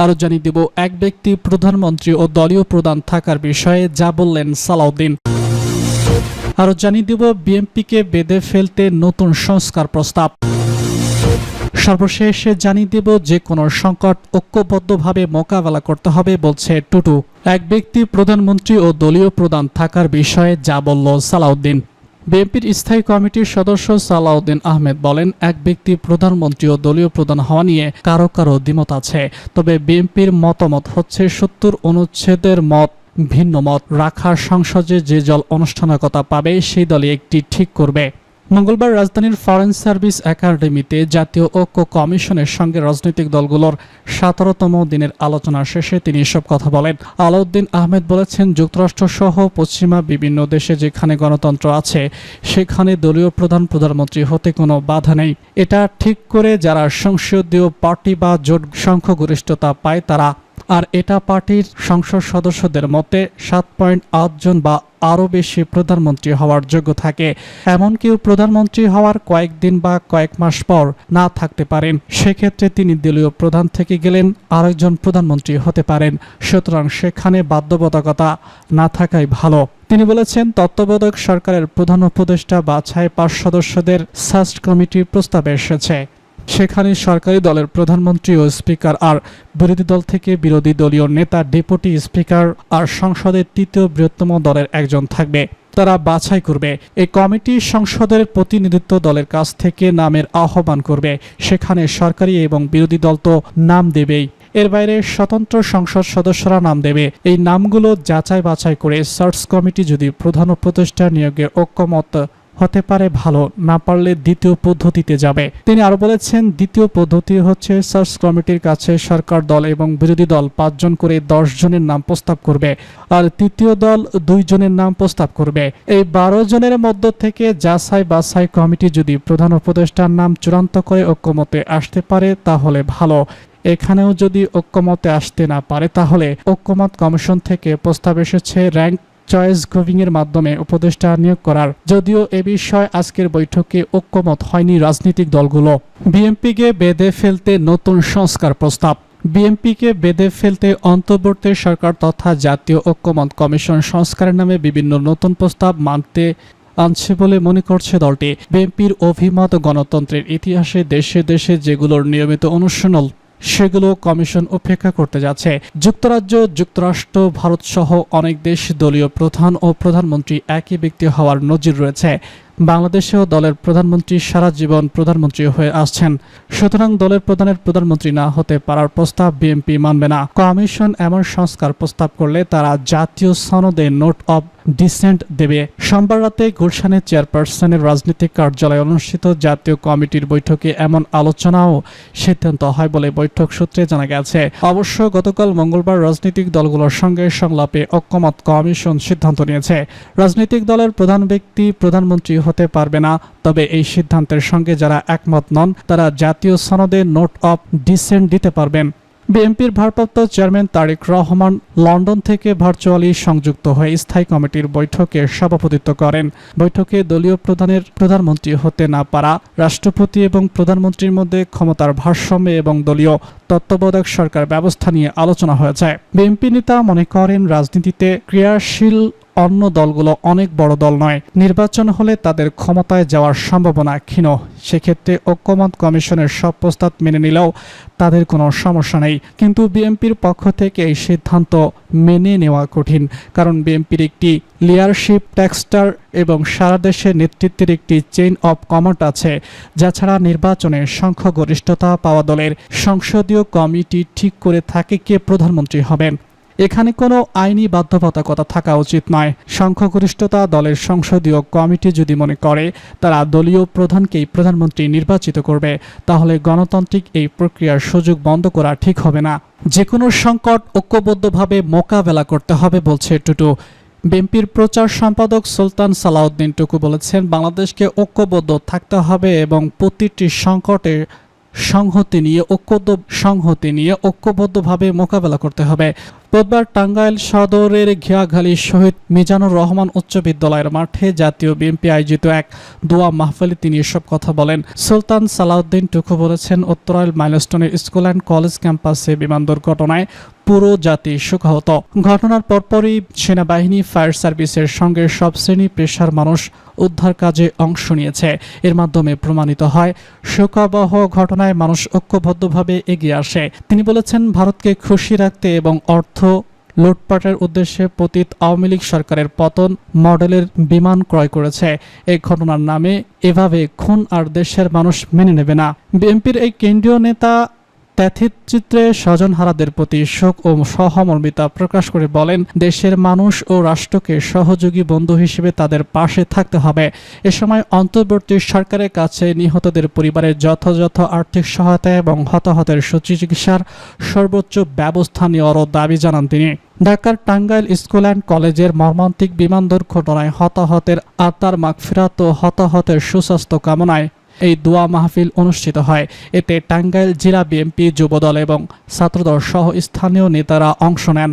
আরও জানিয়ে দেব, এক ব্যক্তি প্রধানমন্ত্রী ও দলীয় প্রধান থাকার বিষয়ে যা বললেন সালাউদ্দিন। আরও জানিয়ে দেব, বিএনপিকে বেঁধে ফেলতে নতুন সংস্কার প্রস্তাব। সর্বশেষে জানিয়ে দেব, যে কোনো সংকট ঐক্যবদ্ধভাবে মোকাবেলা করতে হবে বলছে টুটু। এক ব্যক্তি প্রধানমন্ত্রী ও দলীয় প্রধান থাকার বিষয়ে যা বলল সালাউদ্দিন। বিএনপির স্থায়ী কমিটির সদস্য সালাউদ্দিন আহমেদ বলেন, এক ব্যক্তি প্রধানমন্ত্রী ও দলীয় প্রধান হওয়া নিয়ে কারো কারো দ্বিমত আছে, তবে বিএনপির মতামত হচ্ছে ৭০ অনুচ্ছেদের ভিন্ন মত রাখার সংসদে যে দল আনুষ্ঠানিকতা পাবে সেই দলই একটি ঠিক করবে। মঙ্গলবার রাজধানীর ফরেন সার্ভিস একাডেমিতে জাতীয় ঐক্য কমিশনের সঙ্গে রাজনৈতিক দলগুলোর ১৭তম দিনের আলোচনা শেষে তিনি এসব কথা বলেন। আলাউদ্দিন আহমেদ বলেছেন, যুক্তরাষ্ট্রসহ পশ্চিমা বিভিন্ন দেশে যেখানে গণতন্ত্র আছে সেখানে দলীয় প্রধানমন্ত্রী হতে কোনো বাধা নেই। এটা ঠিক করে যারা সংসদীয় পার্টি বা জোট সংখ্যাগরিষ্ঠতা পায় তারা, আর এটা পার্টির সংসদ সদস্যদের মতে ৭.৮ জন বা আরও বেশি প্রধানমন্ত্রী হওয়ার যোগ্য থাকে। এমন কেউ প্রধানমন্ত্রী হওয়ার কয়েকদিন বা কয়েক মাস পর না থাকতে পারেন, সেক্ষেত্রে তিনি দলীয় প্রধান থেকে গেলেন আরেকজন প্রধানমন্ত্রী হতে পারেন। সুতরাং সেখানে বাধ্যবাধকতা না থাকাই ভালো। তিনি বলেছেন, তত্ত্বাবধায়ক সরকারের প্রধান উপদেষ্টা বাছাই ৫ সদস্যদের সার্চ কমিটির প্রস্তাবে এসেছে। সেখানে সরকারি দলের প্রধানমন্ত্রী ও স্পিকার, আর বিরোধী দল থেকে বিরোধী দলীয় নেতা, ডেপুটি স্পিকার আর সংসদের তৃতীয় বৃহত্তম দলের একজন থাকবে। তারা বাছাই করবে। এই কমিটি সংসদের প্রতিনিধিত্ব দলের কাছ থেকে নামের আহ্বান করবে। সেখানে সরকারি এবং বিরোধী দল তো নাম দেবেই, এর বাইরে স্বতন্ত্র সংসদ সদস্যরা নাম দেবে। এই নামগুলো যাচাই বাছাই করে সার্চ কমিটি যদি প্রধান উপদেষ্টা নিয়োগে ঐক্যমত হতে পারে ভালো, না পারলে দ্বিতীয় পদ্ধতিতে যাবে। তিনি আরো বলেছেন, দ্বিতীয় পদ্ধতি হচ্ছে সার্চ কমিটির কাছে সরকার দল এবং বিরোধী দল ৫ জন করে ১০ জনের নাম প্রস্তাব করবে, আর তৃতীয় দল ২ জনের নাম প্রস্তাব করবে। এই ১২ জনের মধ্য থেকে যাচাই বাছাই কমিটি যদি প্রধান উপদেষ্টার নাম চূড়ান্ত করে ঐক্যমতে আসতে পারে তাহলে ভালো। এখানেও যদি ঐক্যমতে আসতে না পারে তাহলে ঐক্যমত কমিশন থেকে প্রস্তাব এসেছে র্যাঙ্ক চয়েস গ্রুপিং এর মাধ্যমে উপদেষ্টা নিয়োগ করার। যদিও এ বিষয়ে আজকের বৈঠকে ঐক্যমত হয়নি রাজনৈতিক দলগুলো। বিএনপিকে বেঁধে ফেলতে নতুন সংস্কার প্রস্তাব। বিএনপিকে বেঁধে ফেলতে অন্তর্বর্তী সরকার তথা জাতীয় ঐক্যমত কমিশন সংস্কারের নামে বিভিন্ন নতুন প্রস্তাব আনছে বলে মনে করছে দলটি। বিএনপির অভিমত, গণতন্ত্রের ইতিহাসে দেশে দেশে যেগুলোর নিয়মিত অনুশীলন সেগুলো কমিশন উপেক্ষা করতে যাচ্ছে। যুক্তরাজ্য, যুক্তরাষ্ট্র, ভারত সহ অনেক দেশ দলীয় প্রধান ও প্রধানমন্ত্রী একই ব্যক্তি হওয়ার নজির রয়েছে। বাংলাদেশেও দলের প্রধানমন্ত্রী সারা জীবন প্রধানমন্ত্রী হয়ে আসছেন। সুতরাং দলের প্রধানের প্রধানমন্ত্রী না হতে পারার প্রস্তাব বিএনপি মানবে না। কমিশন এমন সংস্কার প্রস্তাব করলে তারা জাতীয় সনদে নোট অব ডিসেন্ট দেবে। সোমবার রাতে গুলশানে চেয়ারপারসনের রাজনৈতিক কার্যালয়ে অনুষ্ঠিত জাতীয় কমিটির বৈঠকে এমন আলোচনা ও সিদ্ধান্ত হয় বলে বৈঠক সূত্রে জানা গেছে। অবশ্য গতকাল মঙ্গলবার রাজনৈতিক দলগুলোর সঙ্গে সংলাপে ঐক্যমত কমিশন সিদ্ধান্ত নিয়েছে, রাজনৈতিক দলের প্রধান ব্যক্তি প্রধানমন্ত্রী হতে পারবে না। তবে এই সিদ্ধান্তের সঙ্গে যারা একমত নন তারা জাতীয় সনদে নোট অব ডিসেন্ট দিতে পারবেন। বিএনপির ভারপ্রাপ্ত চেয়ারম্যান তারেক রহমান লন্ডন থেকে ভার্চুয়ালি সংযুক্ত হয়ে স্থায়ী কমিটির বৈঠকে সভাপতিত্ব করেন। বৈঠকে দলীয় প্রধানমন্ত্রী হতে না পারা, রাষ্ট্রপতি এবং প্রধানমন্ত্রীর মধ্যে ক্ষমতার ভারসাম্য এবং দলীয় তত্ত্বাবধায়ক সরকার ব্যবস্থা নিয়ে আলোচনা হয়েছে। বিএনপি নেতা মনে করেন, রাজনীতিতে ক্রিয়াশীল অন্য দলগুলো অনেক বড় দল নয়। নির্বাচন হলে তাদের ক্ষমতায় যাওয়ার সম্ভাবনা ক্ষীণ। সেক্ষেত্রে ঐক্যমত কমিশনের সব প্রস্তাব মেনে নিলেও তাদের কোনো সমস্যা নেই। কিন্তু বিএনপির পক্ষ থেকে এই সিদ্ধান্ত মেনে নেওয়া কঠিন, কারণ বিএনপির একটি লিডারশিপ টেক্সটার এবং সারা দেশে নেতৃত্বের একটি চেইন অব কমান্ড আছে। যাছাড়া নির্বাচনে সংখ্যাগরিষ্ঠতা পাওয়া দলের সংসদীয় কমিটি ঠিক করে থাকে কে প্রধানমন্ত্রী হবেন। এখানে কোনো আইনি বাধ্যবাধকতা থাকা উচিত নয়। সংখ্যাগরিষ্ঠতা দলের সংসদীয় কমিটি যদি মনে করে তারা দলীয় প্রধানকেই প্রধানমন্ত্রী নির্বাচিত করবে, তাহলে গণতান্ত্রিক এই প্রক্রিয়ার সুযোগ বন্ধ করা ঠিক হবে না। যে কোনো সংকট ঐক্যবদ্ধভাবে মোকাবেলা করতে হবে বলছে টুটু। বিএনপির প্রচার সম্পাদক সুলতান সালাউদ্দিন টুকু বলেছেন, বাংলাদেশকে ঐক্যবদ্ধ থাকতে হবে এবং প্রতিটি সংকটে সংহতি নিয়ে ঐক্যবদ্ধভাবে মোকাবেলা করতে হবে। বুধবার টাঙ্গাইল সদরের ঘিয়াখালী শহীদ মিজানুর রহমান উচ্চ বিদ্যালয়ের মাঠে জাতীয় বিএনপি আয়োজিত এক দোয়া মাহফিলে তিনি এসব কথা বলেন। সুলতান সালাউদ্দিন টুকু বলেছেন, উত্তরাইল মাইলস্টোনের স্কুল অ্যান্ড কলেজ ক্যাম্পাসে বিমান দুর্ঘটনায় পুরো জাতি শোকাহত। ঘটনার পরপরই সেনাবাহিনী, ফায়ার সার্ভিসের সঙ্গে সব শ্রেণী পেশার মানুষ উদ্ধার কাজে অংশ নিয়েছে। এর মাধ্যমে প্রমাণিত হয় শোকাবহ ঘটনায় মানুষ ঐক্যবদ্ধভাবে এগিয়ে আসে। তিনি বলেছেন, ভারতকে খুশি রাখতে এবং অর্থ লুটপাটের উদ্দেশ্যে পতিত আওয়ামী লীগ সরকারের পতন মডেলের বিমান ক্রয় করেছে। এই ঘটনার নামে এভাবে খুন আর দেশের মানুষ মেনে নেবে না। বিএনপির এই কেন্দ্রীয় নেতা তথ্যচিত্রে স্বজনহারাদের প্রতি শোক ও সহমর্মিতা প্রকাশ করে বলেন, দেশের মানুষ ও রাষ্ট্রকে সহযোগী বন্ধু হিসেবে তাদের পাশে থাকতে হবে। এ সময় অন্তর্বর্তী সরকারের কাছে নিহতদের পরিবারের যথাযথ আর্থিক সহায়তা এবং হতাহতের সুচিকিৎসার সর্বোচ্চ ব্যবস্থা নেওয়ারও দাবি জানান তিনি। ঢাকার টাঙ্গাইল স্কুল অ্যান্ড কলেজের মর্মান্তিক বিমান দুর্ঘটনায় হতাহতের আত্মার মাগফিরাত ও হতাহতের সুস্বাস্থ্য কামনায় এই দোয়া মাহফিল অনুষ্ঠিত হয়। এতে টাঙ্গাইল জেলা বিএনপি, যুবদল এবং ছাত্রদল সহ স্থানীয় নেতারা অংশ নেন।